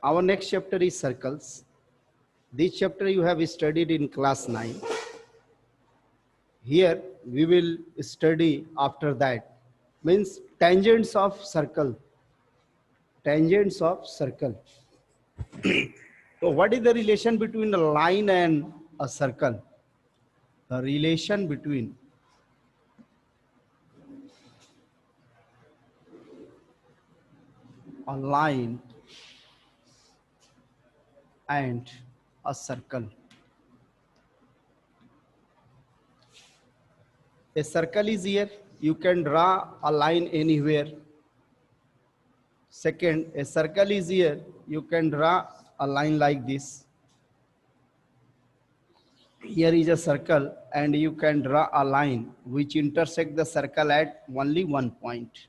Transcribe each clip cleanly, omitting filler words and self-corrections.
Our next chapter is circles. This chapter you have studied in class 9. Here we will study after that, means tangents of circle. Tangents of circle. So what is the relation between a line and a circle? The relation between a line and a circle. A circle is here. You can draw a line anywhere. Second, a circle is here. You can draw a line like this. Here is a circle and you can draw a line which intersect the circle at only one point.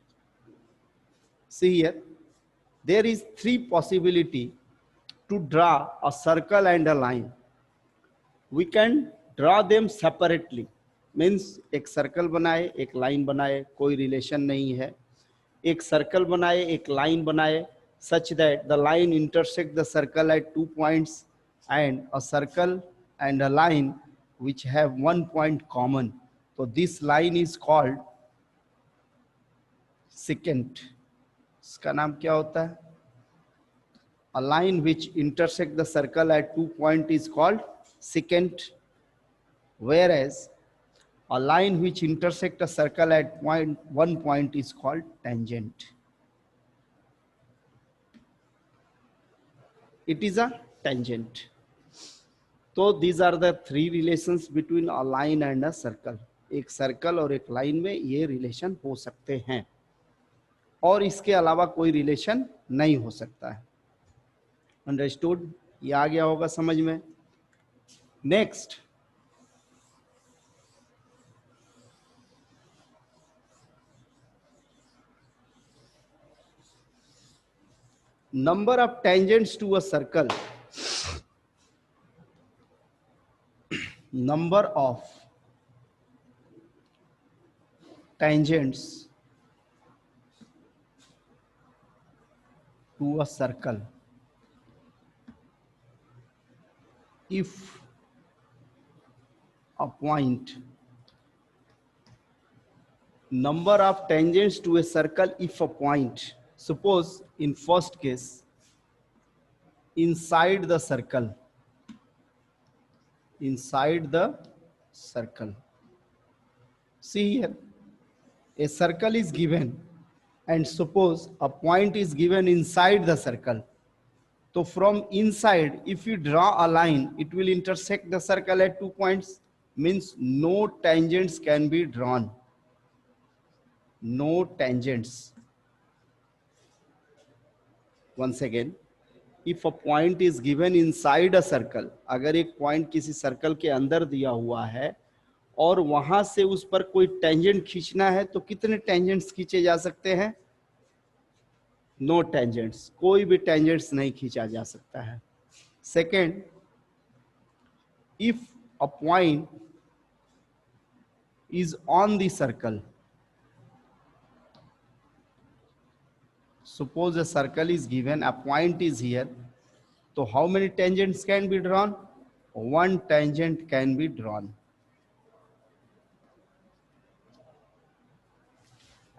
See here, there is three possibility to draw a circle and a line. We can draw them separately. Means एक circle बनाए एक line बनाए, कोई relation नहीं है. एक circle बनाए एक लाइन बनाए, such that the line intersect the circle at 2 points, and a circle and a line which have 1 point common. So this line is called secant. इसका नाम क्या होता है? A line which intersect the circle at 2 points is called secant, whereas a line which intersect a circle at 1 point is called tangent. It is a tangent. So these are the three relations between a line and a circle. एक circle और एक line में ये relation हो सकते हैं और इसके अलावा कोई रिलेशन नहीं हो सकता है. अंडरस्टूड? ये आ गया होगा समझ में. Next, number of tangents to a circle. Number of tangents to a circle. If a point, number of tangents to a circle if a point, suppose in first case, inside the circle, inside the circle. See here, a circle is given and suppose a point is given inside the circle. So from inside, if you draw a line, it will intersect the circle at 2 points, means no tangents can be drawn. No tangents. Once again, if a point is given inside a circle, अगर एक point किसी circle के अंदर दिया हुआ है और वहां से उस पर कोई tangent खींचना है तो कितने tangents खींचे जा सकते हैं? No tangents. कोई भी tangents नहीं खींचा जा सकता है. Second, if a point is on the circle, suppose a circle is given, a point is here, so how many tangents can be drawn? One tangent can be drawn.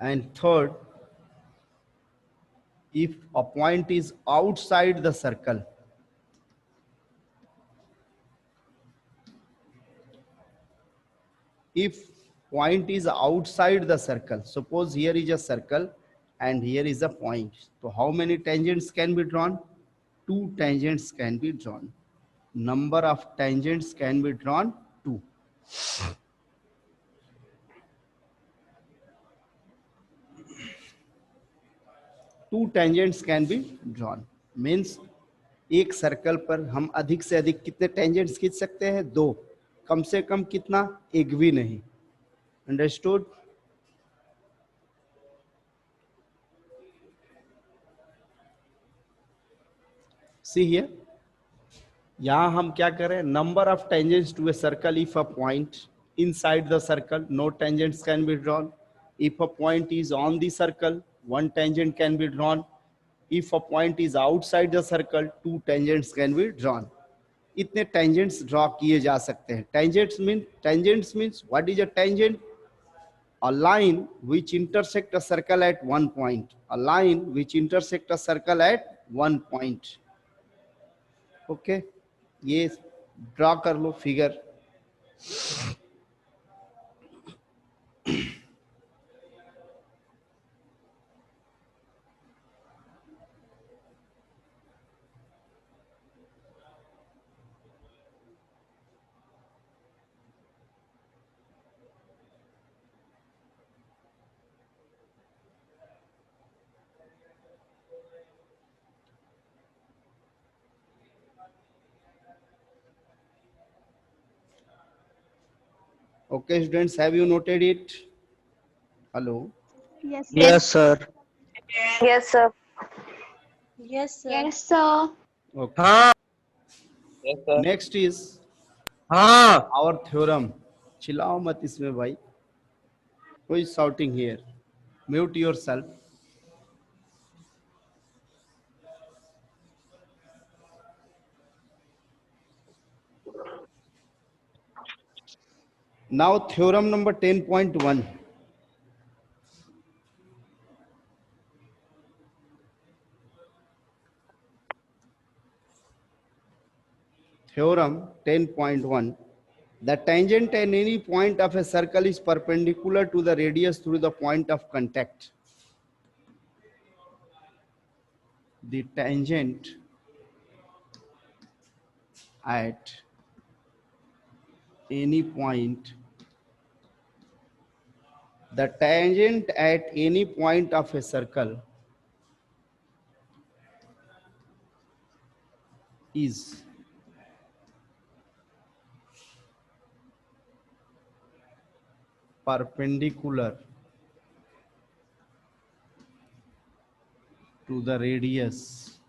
And third, if a point is outside the circle, if point is outside the circle, suppose here is a circle and here is a point, so how many tangents can be drawn? 2 tangents can be drawn. Number of tangents can be drawn 2. Two tangents can be drawn. Means एक circle पर हम अधिक से अधिक कितने tangents खींच सकते हैं? 2. कम से कम कितना? एक भी नहीं. अंडरस्टूड? See here, यहाँ हम क्या करें? Number of tangents to a circle if a point inside the circle, no tangents can be drawn. If a point is on the circle, one tangent can be drawn. If a point is outside the circle, two tangents can be drawn. इतने tangents draw किए जा सकते हैं. Tangents means what is a tangent? A line which intersect a circle at one point. A line which intersect a circle at one point. Okay, ये draw कर लो figure. Okay, students, have you noted it? Hello. Yes, sir. Yes, sir. Yes, sir. Yes, sir. Yes, sir. Okay. हाँ. Yes, sir. Next is हाँ. our theorem. चिल्लाओ मत इसमें भाई. Who is shouting here? Mute yourself. Now theorem number 10.1. Theorem 10.1. The tangent at any point of a circle is perpendicular to the radius through the point of contact. The tangent at any point, the tangent at any point of a circle is perpendicular to the radius.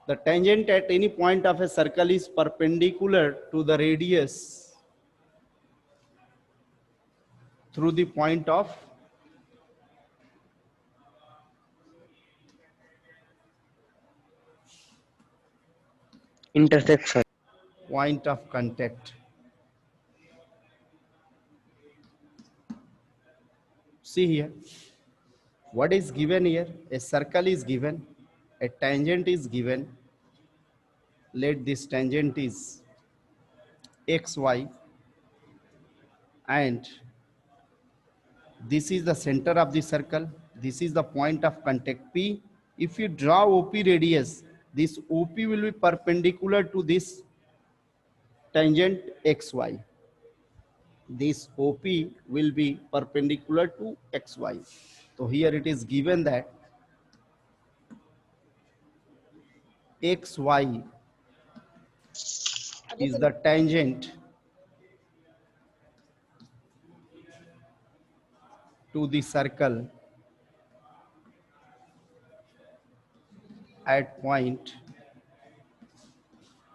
The tangent at any point of a circle is perpendicular to the radius through the point of Intersection. contact. See here, what is given here? A circle is given, a tangent is given. Let this tangent is xy, and this is the center of the circle. This is the point of contact P. If you draw OP radius, this OP will be perpendicular to this tangent xy. This OP will be perpendicular to xy. So here it is given that xy is the tangent to the circle at point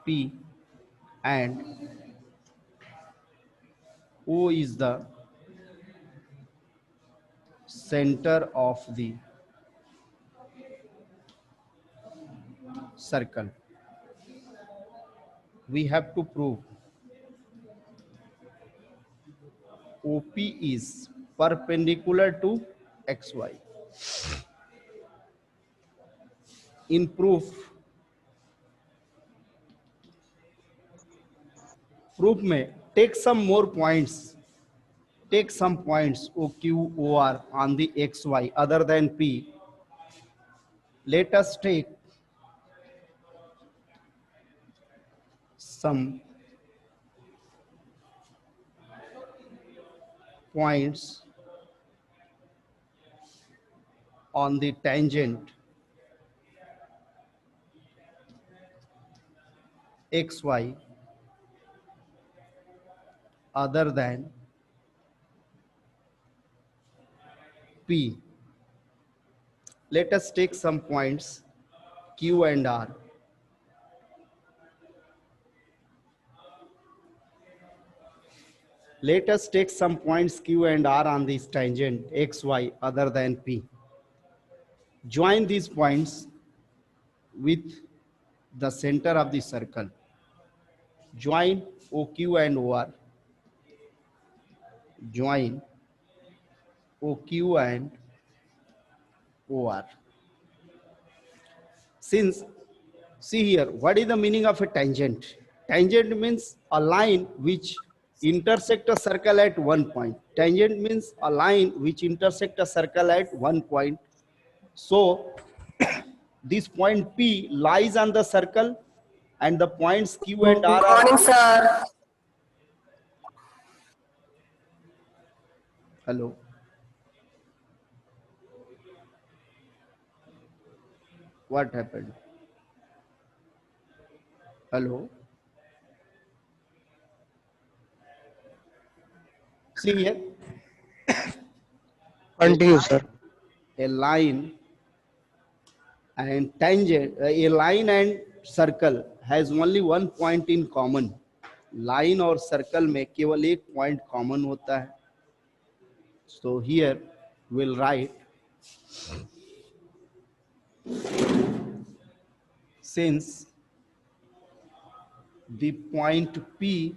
P, and O is the center of the circle. We have to prove OP is perpendicular to xy. In proof में take some more points. Take some points OQ, OR on the xy other than P. Let us take some points on the tangent xy other than P. Let us take some points Q and R. Let us take some points Q and R on this tangent xy other than P. Join these points with the center of the circle. Join OQ and OR. Join OQ and OR. Since, see here, what is the meaning of a tangent? Tangent means a line which intersect a circle at one point. Tangent means a line which intersect a circle at one point. So this point P lies on the circle and the points Q and R are. Morning, sir. Hello. What happened? Hello. See here, Continue, sir. a line and tangent, a line and circle has only one point in common. Line और circle में केवल एक point common होता है. So here we'll write, since the point P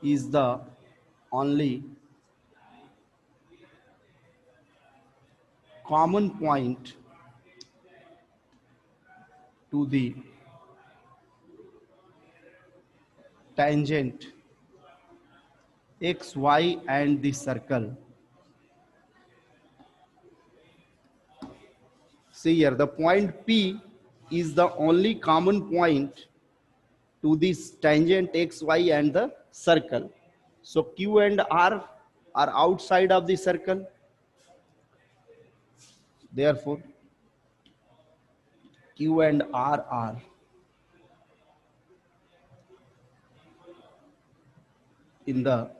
is the only common point to the tangent x, y and the circle. See here, the point P is the only common point to this tangent x, y and the circle. So Q and R are outside of the circle. Therefore, Q and R are in the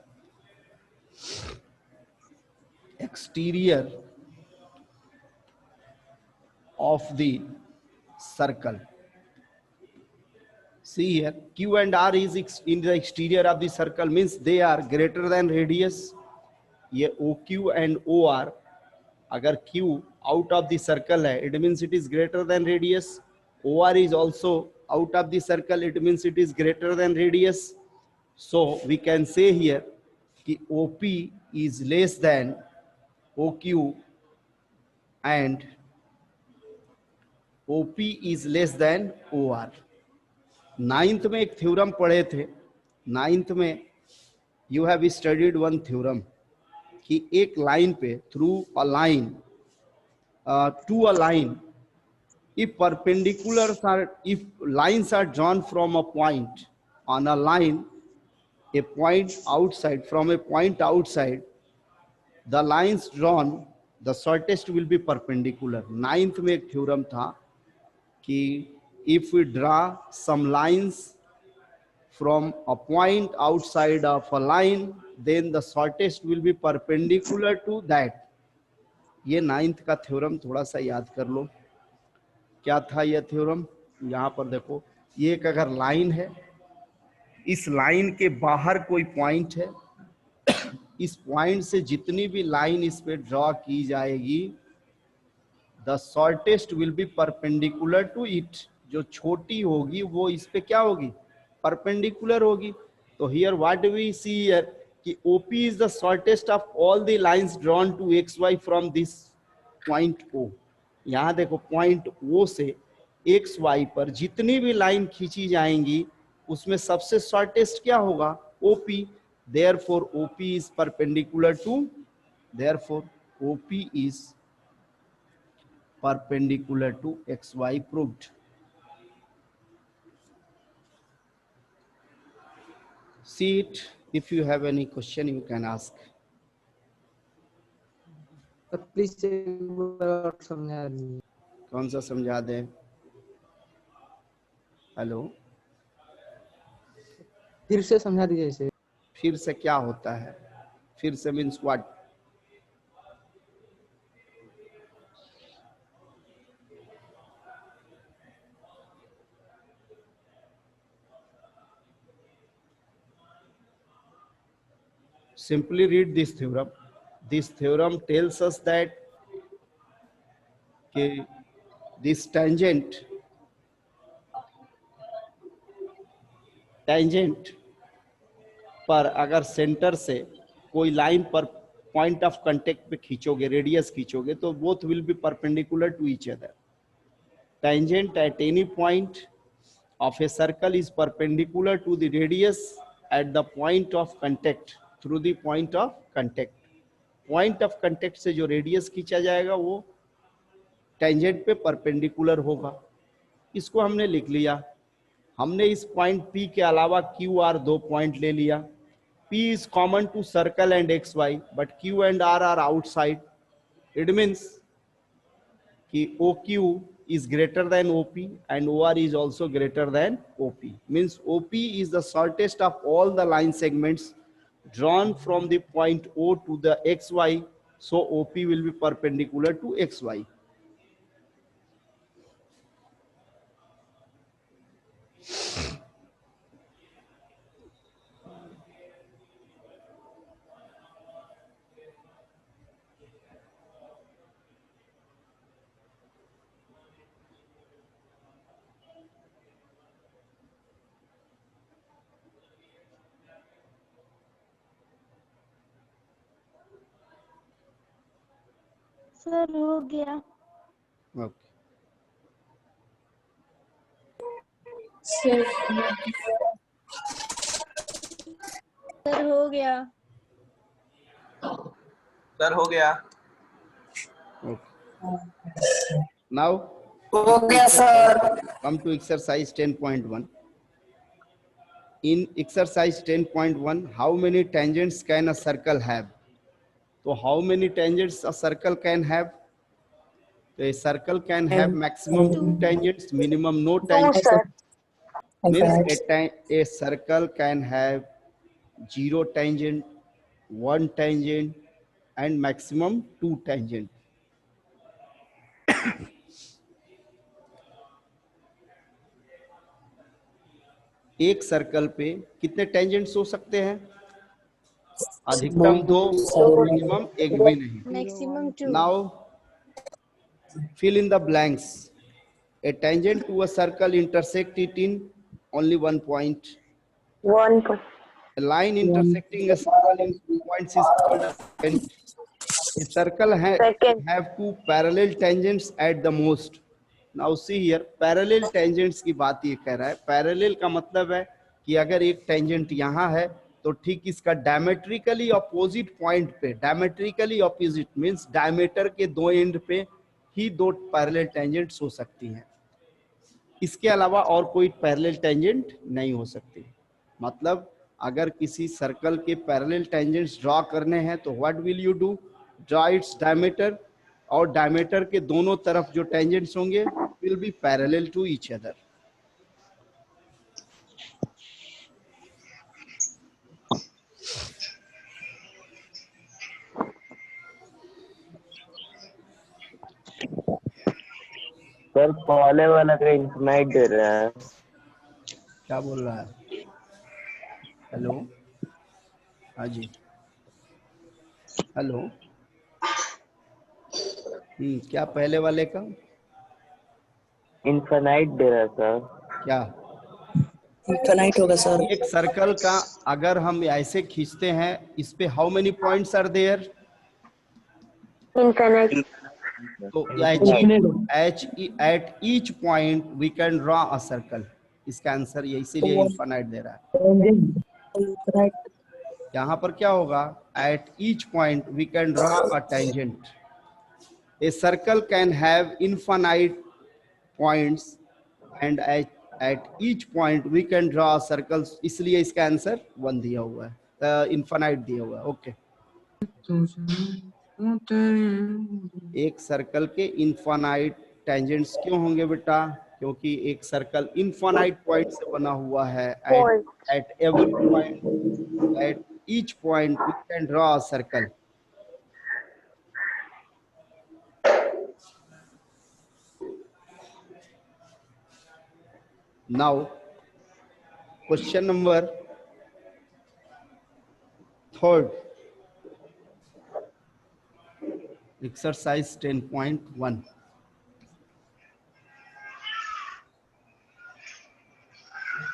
exterior of the circle. See here, Q and R is in the exterior of the circle, means they are greater than radius. ये OQ and OR, अगर Q out of the circle है, it means it is greater than radius. OR is also out of the circle, it means it is greater than radius. So we can say here कि OP is less than OQ and OP is less than OR. Ninth में एक theorem पढ़े थे. Ninth में you have studied one theorem कि एक line पे through a line to a line, if perpendiculars are, if lines are drawn from a point on a line, a point outside, from a point outside, the lines drawn, the shortest will be perpendicular. Ninth में एक theorem था कि if we draw some lines from a point outside of a line, then the shortest will be perpendicular to that. ये ninth का theorem थोड़ा सा याद कर लो. क्या था ये थ्योरम? यहाँ पर देखो, ये एक अगर लाइन है, इस लाइन के बाहर कोई पॉइंट है, इस पॉइंट से जितनी भी लाइन इस पे ड्रॉ की जाएगी, the shortest will be perpendicular to it. जो छोटी होगी वो इस पे क्या होगी? परपेंडिकुलर होगी. तो here what we see here कि OP is the shortest of all the lines drawn to XY from this point O. यहाँ देखो, पॉइंट O से XY पर जितनी भी लाइन खींची जाएंगी उसमें सबसे शॉर्टेस्ट क्या होगा? OP. Therefore OP is perpendicular to, therefore OP is perpendicular to XY proved. See it. If you have any question, you can ask. Please समझा दीजिए. कौन सा समझा दे? हेलो, फिर से समझा दीजिए इसे. फिर से क्या होता है? फिर से means what? Simply read this theorem. This theorem tells us that कि दिस टेंजेंट पर अगर सेंटर से कोई लाइन पर पॉइंट ऑफ कांटेक्ट पे खींचोगे, रेडियस खींचोगे, तो both will be perpendicular to each other. Tangent at any point of a circle is perpendicular to the radius at the point of contact through the point of contact. Point of contact से जो radius खींचा जाएगा वो tangent पे perpendicular होगा. इसको हमने लिख लिया. हमने इस पॉइंट P के अलावा Q R दो पॉइंट ले लिया. P is common to circle and XY, but Q and R are outside. It means कि OQ is greater than OP and OR is also greater than OP. Means OP is the shortest of all the line segments drawn from the point O to the XY. So OP will be perpendicular to XY. Sir हो गया. Okay. Sir हो गया. Sir हो गया. Okay. Now Okay, sir. come to exercise 10.1. In exercise 10.1, how many tangents can a circle have? So how many tangents a circle can have? So a circle can have maximum 2 tangents, minimum no Two, tangents. sir. Means a circle can have 0 tangent, 1 tangent and maximum 2 tangent. एक circle पे कितने tangents हो सकते हैं? अधिकतम 2 और minimum एक भी नहीं. Maximum 2. Now fill in the blanks. A tangent to a circle intersect it in only one point. 1 point. A line intersecting a circle in 2 points is called a secant. A circle Secant. have 2 parallel tangents at the most. Now see here, parallel tangents की बात ये कह रहा है. Parallel का मतलब है कि अगर एक tangent यहाँ है तो ठीक इसका diametrically opposite point पे, diametrically opposite means diameter के 2 end पे ही 2 parallel tangents हो सकती हैं. इसके अलावा और कोई पैरेलल टेंजेंट नहीं हो सकती. मतलब अगर किसी सर्कल के पैरेलल टेंजेंट्स ड्रॉ करने हैं तो what will you do? Draw its diameter, और डायमीटर के दोनों तरफ जो टेंजेंट्स होंगे will be parallel to each other. Sir पहले वाला का इनफाइनाइट दे रहा है. क्या बोल रहा है? हेलो, हाँ जी, हेलो. क्या पहले वाले का इनफाइनाइट दे रहा है सर. क्या? इनफाइनाइट होगा सर. एक सर्कल का अगर हम ऐसे खींचते हैं, इस पे how many points are there? Infinite. तो at each point we can draw a circle. इसका आंसर ये इसीलिए इनफाइनाइट दे रहा है. इनफाइनाइट. यहाँ पर क्या होगा? At each point we can draw a tangent. A circle can have infinite points and at each point we can draw circles. इसलिए इसका आंसर 1 दिया हुआ है, इनफाइनाइट दिया हुआ है. ओके. एक सर्कल के इनफाइनाइट टेंजेंट्स क्यों होंगे बेटा? क्योंकि एक सर्कल इनफाइनाइट पॉइंट से बना हुआ है. At every point, at each point we can draw a circle. Now question number 3, exercise 10.1.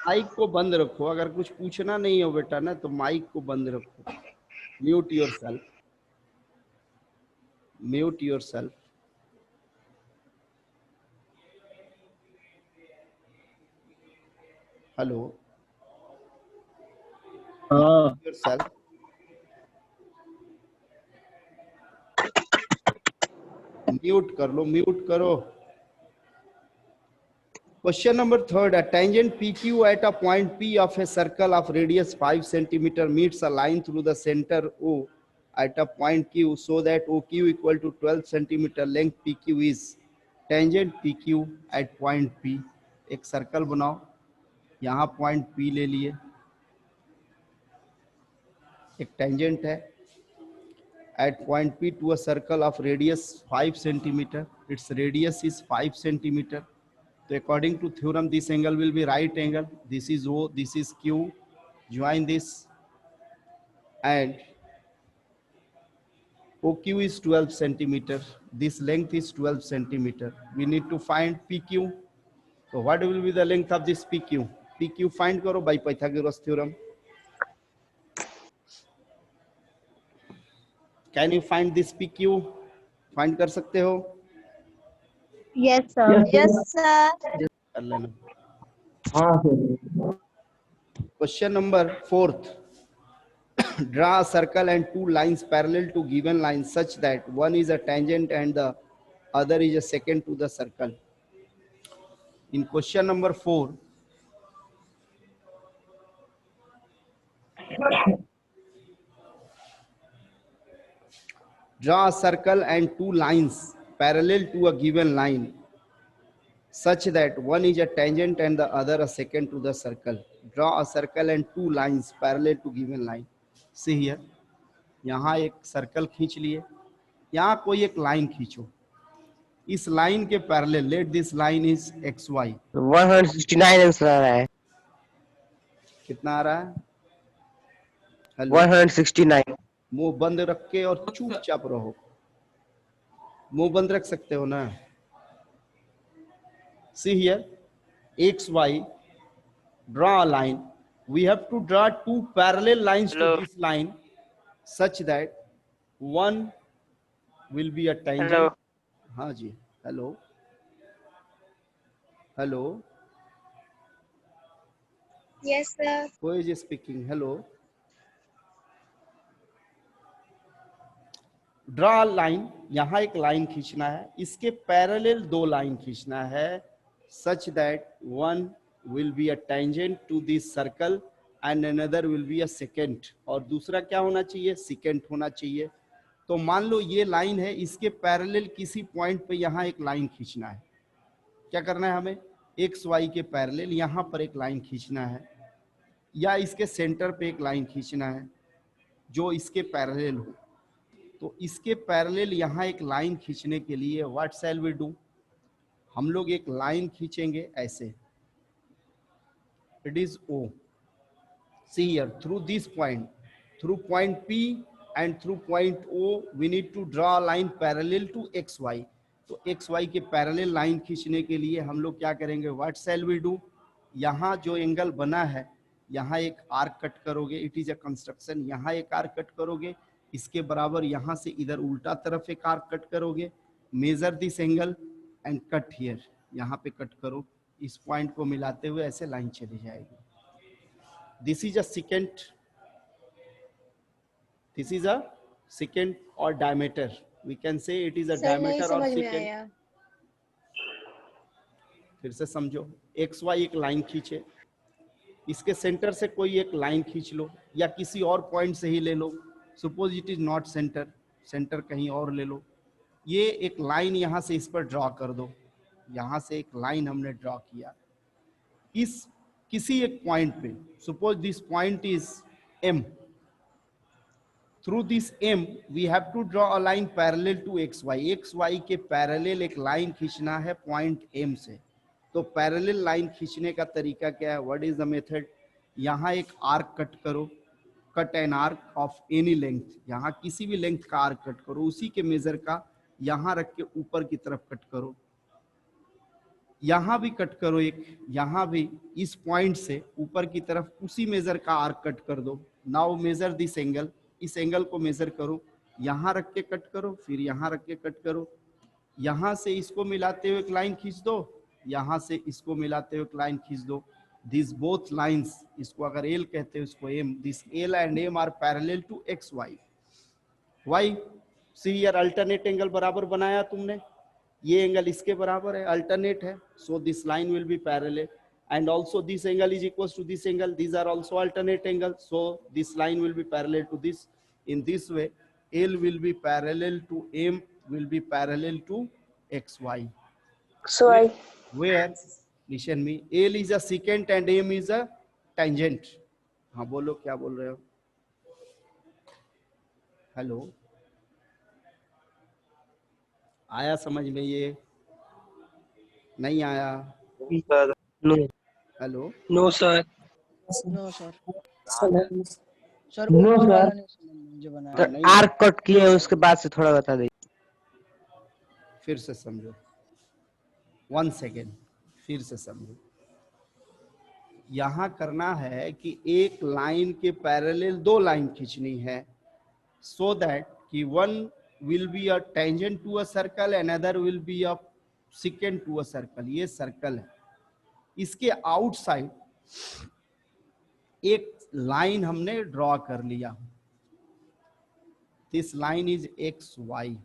Mic को बंद रखो, अगर कुछ पूछना नहीं हो बेटा ना तो माइक को बंद रखो। Mute your self, mute your self. Hello, your self. Mute कर लो, म्यूट करो। Question number 3, a tangent PQ at a point P of a circle of radius 5 centimeter meets a line through the center O at a point Q so that OQ equal to 12 centimeter length PQ is tangent PQ at point P। एक circle बनाओ, यहाँ point P ले लिए, एक tangent है at point P to a circle of radius 5 centimeter, its radius is 5 centimeter। So according to theorem, this angle will be right angle. This is O, this is Q. Join this, and OQ is 12 centimeter. This length is 12 centimeter. We need to find PQ. So what will be the length of this PQ? PQ find karo by Pythagoras theorem. Can you find this PQ? Find कर सकते हो? Yes, sir. Yes, sir. कर लेना। हाँ sir. Question number 4. Draw a circle and two lines parallel to given line such that one is a tangent and the other is a secant to the circle. In question number 4, draw a circle and two lines parallel to a given line such that one is a tangent and the other a secant to the circle. Draw a circle and two lines parallel to given line. See here, यहाँ एक circle खींच लिए, यहाँ कोई एक line खींचो, इस line के parallel, let this line is X Y. 169 answer आ रहा है। कितना आ रहा है? 169। मुंह बंद रख के और चुपचाप रहो, मुंह बंद रख सकते हो ना। See here, x, y, draw a line. We have to draw two parallel lines to this line such that one will be a tangent. Hello. हाँ जी, hello, hello. Yes, sir. Who is speaking? Hello. Draw line, यहाँ एक line खींचना है, इसके parallel दो line खींचना है such that one will be a tangent to this circle and another will be a secant, और दूसरा क्या होना चाहिए? secant होना चाहिए। तो मान लो ये लाइन है, इसके पैरेलल किसी पॉइंट पे यहाँ एक लाइन खींचना है। क्या करना है हमें? एक्स वाई के पैरेलल यहाँ पर एक लाइन खींचना है, या इसके सेंटर पे एक लाइन खींचना है जो इसके पैरेलल हो। तो इसके पैरेलल यहाँ एक लाइन खींचने के लिए व्हाट शैल वी डू? हम लोग एक लाइन खींचेंगे ऐसे, it is O। See here, through this point, through point P and through point O we need to draw a line parallel to X Y. तो X Y के parallel line खींचने के लिए हम लोग क्या करेंगे? What shall we do? यहाँ जो एंगल बना है, यहाँ एक आर्क कट करोगे, इट इज अ कंस्ट्रक्शन। यहाँ एक आर्क कट करोगे, इसके बराबर यहाँ से इधर उल्टा तरफ एक आर्क कट करोगे, measure this angle and cut here, यहाँ पे कट करो, इस पॉइंट को मिलाते हुए ऐसे लाइन चली जाएगी। This is a secant, this is a secant और diameter, we can say it is a diameter और सेकेंट। फिर से समझो, एक्स वाई एक लाइन खींचे, इसके सेंटर से कोई एक लाइन खींच लो, या किसी और पॉइंट से ही ले लो, suppose it is not center, center कहीं और ले लो। ये एक लाइन यहाँ से इस पर ड्रॉ कर दो, यहाँ से एक लाइन हमने ड्रॉ किया इस किसी एक पॉइंट पे, suppose this point is M। Through this M we have to draw a line parallel to X Y. X Y के पैरेलल एक लाइन खींचना है पॉइंट M से। तो पैरेलल लाइन खींचने का तरीका क्या है? What is the method? यहाँ एक आर्क कट करो, cut an arc of any length, यहाँ किसी भी लेंथ का आर्क कट करो, उसी के मेजर का यहाँ रख के ऊपर की तरफ कट करो। यहां भी कट करो एक, यहां भी इस पॉइंट से ऊपर की तरफ उसी मेजर का आर्क कट कर दो। नाउ मेजर दिस एंगल, इस एंगल को मेजर करो, यहां रख के कट करो, फिर यहां रख के कट करो, यहां से इसको मिलाते हुए एक लाइन खींच दो, यहां से इसको मिलाते हुए एक लाइन खींच दो। दिस बोथ लाइंस, इसको अगर एल कहते हो इसको M, this L and M are parallel to X Y. Why see here alternate angle बराबर बनाया तुमने, ये एंगल इसके बराबर है, अल्टरनेट है, so this line will be parallel and also this angle is equals to this angle, these are also alternate angle, so this line will be parallel to this. In this way L will be parallel to M, will be parallel to XY. So I. Where listen me, L is a secant and M is a tangent. हाँ बोलो क्या बोल रहे हो? Hello, आया समझ में? ये नहीं आया? No. Hello, No, sir. No sir, sir sir No, ऊपर sir. वाला नहीं समझ में मुझे बनाया। हाँ, नहीं आर्क कट किए उसके बाद से थोड़ा बता दीजिए। फिर से समझो, 1 सेकेंड, फिर से समझो। यहां करना है कि एक लाइन के पैरेलल दो लाइन खींचनी है, सो दैट कि one will be a tangent to a circle and other will be a secant to a circle. ये सर्कल है, इसके आउटसाइड एक लाइन हमने ड्रॉ कर लिया, this line is X Y.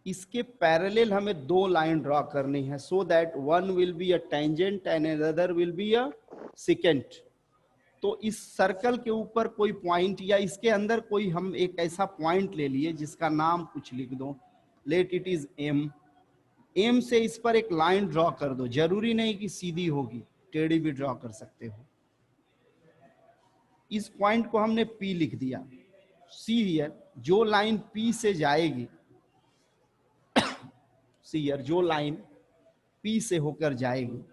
इसके पैरेलल हमें दो लाइन ड्रॉ करनी है, so that one will be a tangent and other will be a secant. तो इस सर्कल के ऊपर कोई पॉइंट या इसके अंदर कोई हम एक ऐसा पॉइंट ले लिए जिसका नाम कुछ लिख दो, let it is M. M से इस पर एक लाइन ड्रॉ कर दो, जरूरी नहीं कि सीधी होगी, टेढ़ी भी ड्रॉ कर सकते हो। इस पॉइंट को हमने पी लिख दिया। सी हियर, जो लाइन पी से जाएगी, सी हियर जो लाइन पी से होकर जाएगी,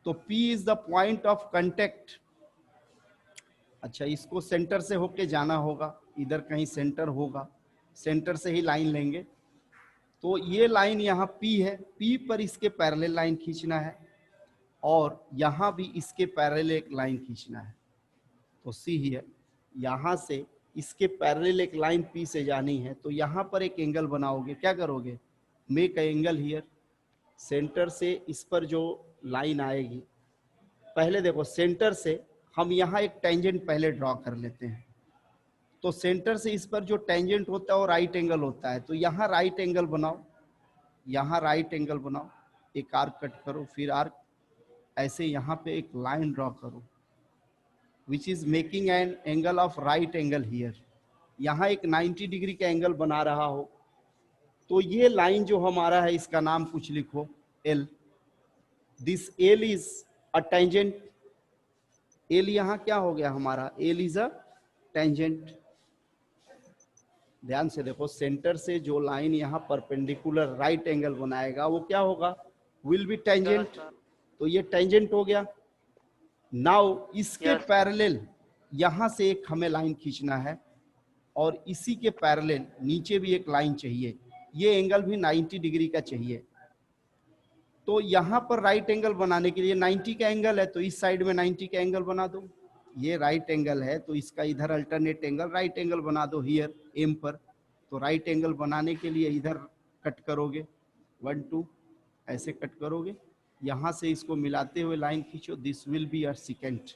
तो P is the point of contact. अच्छा, इसको सेंटर से होके जाना होगा, इधर कहीं सेंटर होगा, सेंटर से ही लाइन लेंगे। तो ये लाइन यहाँ P है, P पर इसके पैरेलल लाइन खींचना है और यहाँ भी इसके पैरेलल एक लाइन खींचना है। तो सी हियर, यहाँ से इसके पैरेलल एक लाइन P से जानी है, तो यहाँ पर एक एंगल बनाओगे। क्या करोगे? Make a angle here. Centre से इस पर जो लाइन आएगी, पहले देखो सेंटर से हम यहाँ एक टेंजेंट पहले ड्रॉ कर लेते हैं। तो सेंटर से इस पर जो टेंजेंट होता है वो राइट एंगल होता है, तो यहाँ राइट एंगल बनाओ, यहाँ राइट एंगल बनाओ, एक आर्क कट करो, फिर आर्क, ऐसे यहाँ पे एक लाइन ड्रॉ करो which is making an angle of right angle here. यहाँ एक 90 डिग्री का एंगल बना रहा हो, तो ये लाइन जो हमारा है इसका नाम कुछ लिखो, L. This L is a tangent. L यहाँ क्या हो गया हमारा? L is a tangent. ध्यान से देखो, सेंटर से जो लाइन यहाँ परपेंडिकुलर राइट एंगल बनाएगा वो क्या होगा? Will be tangent. तो ये टेंजेंट हो गया। नाउ इसके पैरेलल यहाँ से एक हमें लाइन खींचना है और इसी के पैरेलल नीचे भी एक लाइन चाहिए, ये एंगल भी 90 डिग्री का चाहिए। तो यहाँ पर राइट एंगल बनाने के लिए 90 का एंगल है, तो इस साइड में 90 का एंगल बना दो। ये राइट एंगल है तो इसका इधर अल्टरनेट एंगल राइट एंगल बना दो हियर एम पर। तो राइट एंगल बनाने के लिए इधर कट करोगे, 1 2 ऐसे कट करोगे, यहाँ से इसको मिलाते हुए लाइन खींचो, this will be a secant.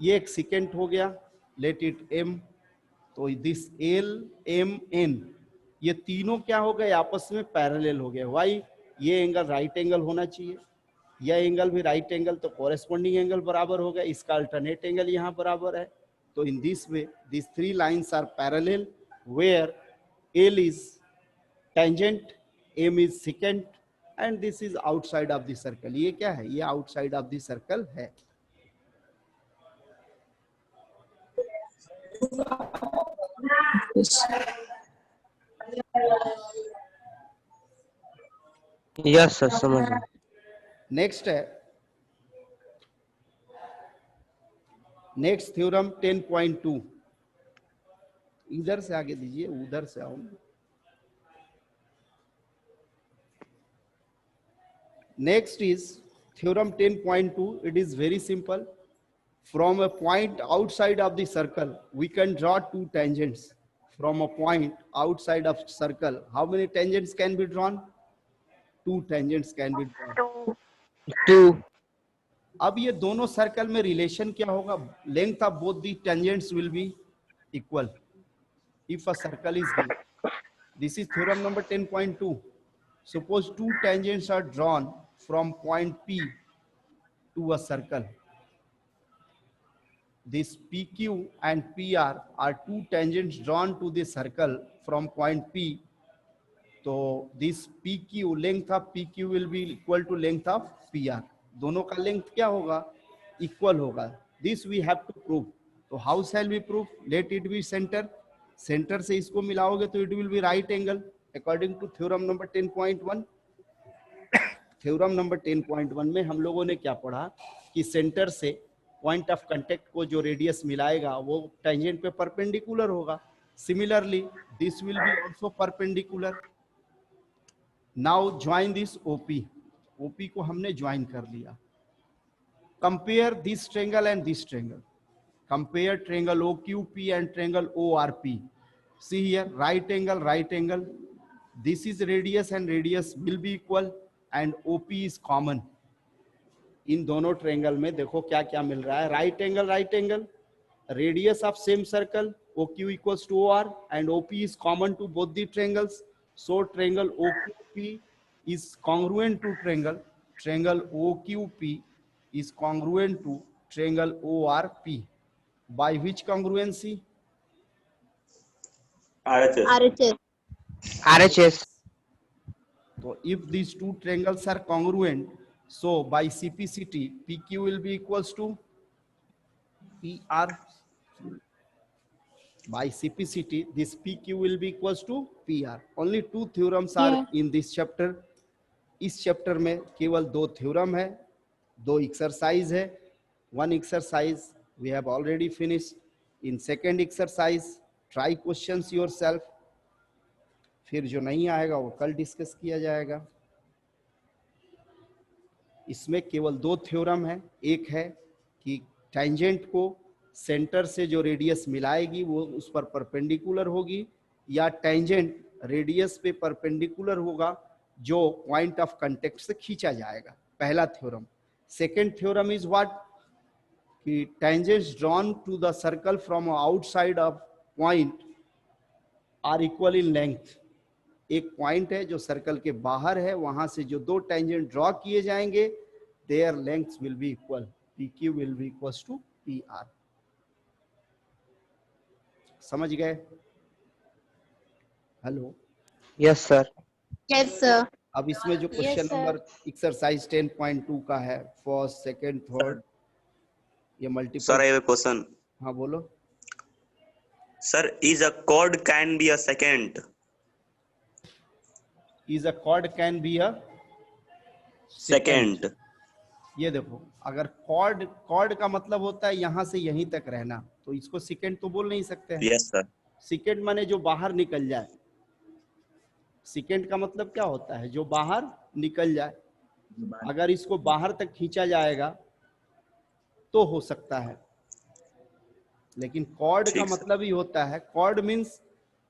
ये एक सिकेंट हो गया, लेट इट एम। तो दिस एल एम एन, ये तीनों क्या हो गए? आपस में पैरेलल हो गए। वाई? ये एंगल राइट एंगल होना चाहिए, यह एंगल भी राइट एंगल, तो कॉरेस्पॉन्डिंग एंगल बराबर हो गया, इसका अल्टरनेट एंगल यहाँ बराबर है। तो in this way this 3 lines are parallel where L is tangent, M is secant and this is outside of the circle. ये क्या है? ये आउटसाइड ऑफ द सर्कल है। यस सर, समझ गए। नेक्स्ट है, नेक्स्ट थ्योरम 10.2। इधर से आगे दीजिए, उधर से आओ। Next is theorem 10.2. It is very simple. From a point outside of the circle, we can draw two tangents. From a point outside of circle, how many tangents can be drawn? Two tangents can be drawn. 2. अब ये दोनों circle में relation क्या होगा? Length of both the tangents will be equal if a circle is given. This is theorem number 10.2. Suppose two tangents are drawn from point P to a circle. This PQ and PR are two tangents drawn to the circle from point P. So this PQ, length of PQ will be equal to length of PR. दोनों का length क्या होगा? Equal होगा. This we have to prove. तो how shall we prove? Let it be center. Centre से इसको मिलाओगे तो it will be right angle according to theorem number 10.1. Theorem number 10.1 में हम लोगों ने क्या पढ़ा कि सेंटर से पॉइंट ऑफ कांटेक्ट को जो रेडियस मिलाएगा वो टेंजेंट पे परपेंडिकुलर होगा. Similarly this will be also perpendicular. Now join this OP. OP को हमने ज्वाइन कर लिया. Compare this triangle and this triangle. Compare triangle OQP and triangle ORP. See here, right angle. This is radius and radius will be equal and OP is common. इन दोनों triangle में देखो क्या क्या मिल रहा है. Right angle, radius of same circle OQ equals to OR and OP is common to both the triangles. So triangle OQP is congruent to triangle OQP is congruent to triangle ORP. By which congruency? RHS. RHS. So if these two triangles are congruent, so by CPCT, PQ will be equals to PR. By CPCT, this PQ will be equals to PR. Only two theorems are in this chapter. इस chapter में केवल दो theorem है, दो exercise है. One exercise we have already finished. In second exercise, try questions yourself. फिर जो नहीं आएगा वो कल डिस्कस किया जाएगा. इसमें केवल दो थ्योरम है. एक है कि टेंजेंट को सेंटर से जो रेडियस मिलाएगी वो उस पर परपेंडिकुलर होगी या टेंजेंट रेडियस पे परपेंडिकुलर होगा जो पॉइंट ऑफ कांटेक्ट से खींचा जाएगा. पहला theorem. Second theorem is what? कि tangents drawn to the circle from outside of point are equal in length. एक पॉइंट है जो सर्कल के बाहर है, वहां से जो दो टेंजेंट ड्रॉ किए जाएंगे their lengths will be equal. PQ will be equals to PR. समझ गए? Hello. Yes sir. Yes, sir. अब इसमें जो क्वेश्चन sir. नंबर एक्सरसाइज 10.2 का है, फर्स्ट सेकंड थर्ड, ये multiple. Sir, I have a question. हाँ बोलो. Sir, is a chord can be a secant? Is a chord can be a Secant. ये देखो, अगर कॉर्ड का मतलब होता है यहाँ से यहीं तक रहना, तो इसको सेकेंड तो बोल नहीं सकते हैं. Yes, sir. सेकेंड माने जो बाहर निकल जाए. सेकेंड का मतलब क्या होता है? जो बाहर निकल जाए. अगर इसको बाहर तक खींचा जाएगा तो हो सकता है, लेकिन कॉर्ड का मतलब ही होता है, chord means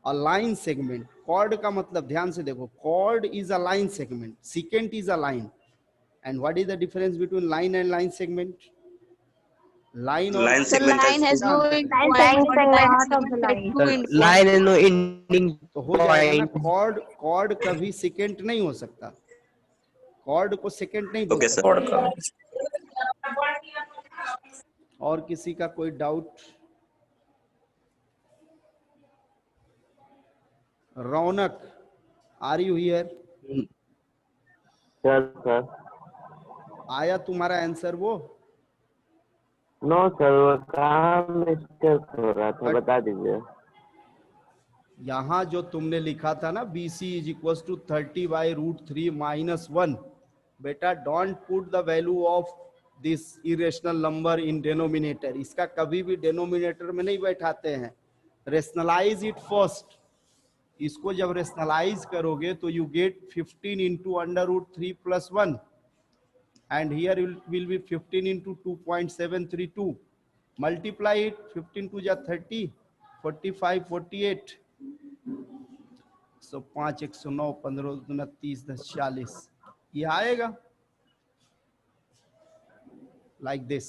a line segment. Chord का मतलब ध्यान से देखो, chord is a line segment, second is a line. And what is the difference between line and line segment? Line और Line The segment line has no has end Line point, segment part of the line. Line and no ending तो हो जाएगा ना. point. Cord कभी second नहीं हो सकता. Cord को सेकेंड नहीं बोल Okay, sir. सकते. और किसी का कोई doubt? Raunak, are you here? Sir आया तुम्हारा आंसर? वो नो सर, वो कहाँ मिस्टेक हो रहा था, बता दीजिए. यहाँ जो तुमने लिखा था ना, BC इज इक्वल टू 30/√3 - 1. बेटा don't put the value of this irrational number in denominator. इसका कभी भी डिनोमिनेटर में नहीं बैठाते हैं. Rationalise it first. इसको जब रेशनलाइज करोगे तो you get 15 × √3 + 1. and here will be 15 into 2.732. Multiply it, 15 to जा 30, 45, 48. So 5 109, 15 दूना 30, 10 40. ये आएगा like this.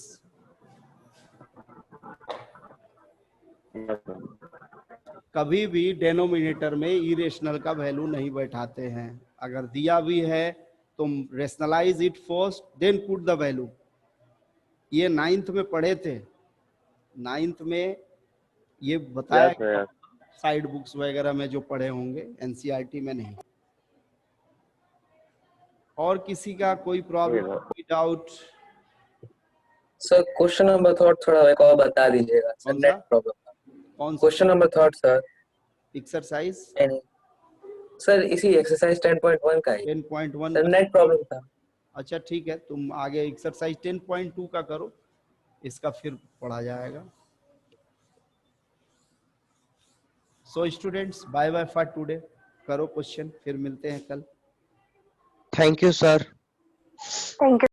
Yes, sir. कभी भी डेनोमिनेटर में इरेशनल का वैल्यू नहीं बैठाते हैं. अगर दिया भी है तुम rationalise it first then put the value. ये 9th में पढ़े थे. 9th में ये बताया Yes, sir. साइड बुक्स वगैरह में जो पढ़े होंगे, एनसीईआरटी में नहीं. और किसी का कोई प्रॉब्लम, कोई डाउट? सर क्वेश्चन नंबर थोड़ा एक और बता दीजिएगा सर. कौन सा? नेट प्रॉब्लम था. कौन सा क्वेश्चन नंबर सर. एक्सरसाइज? नहीं सर, इसी एक्सरसाइज 10.1 का ही 10.1 सर नेट प्रॉब्लम था. अच्छा ठीक है, तुम आगे एक्सरसाइज 10.2 का करो, इसका फिर पढ़ा जाएगा. So students, bye bye for today. करो क्वेश्चन, फिर मिलते हैं कल. Thank you, sir. Thank you.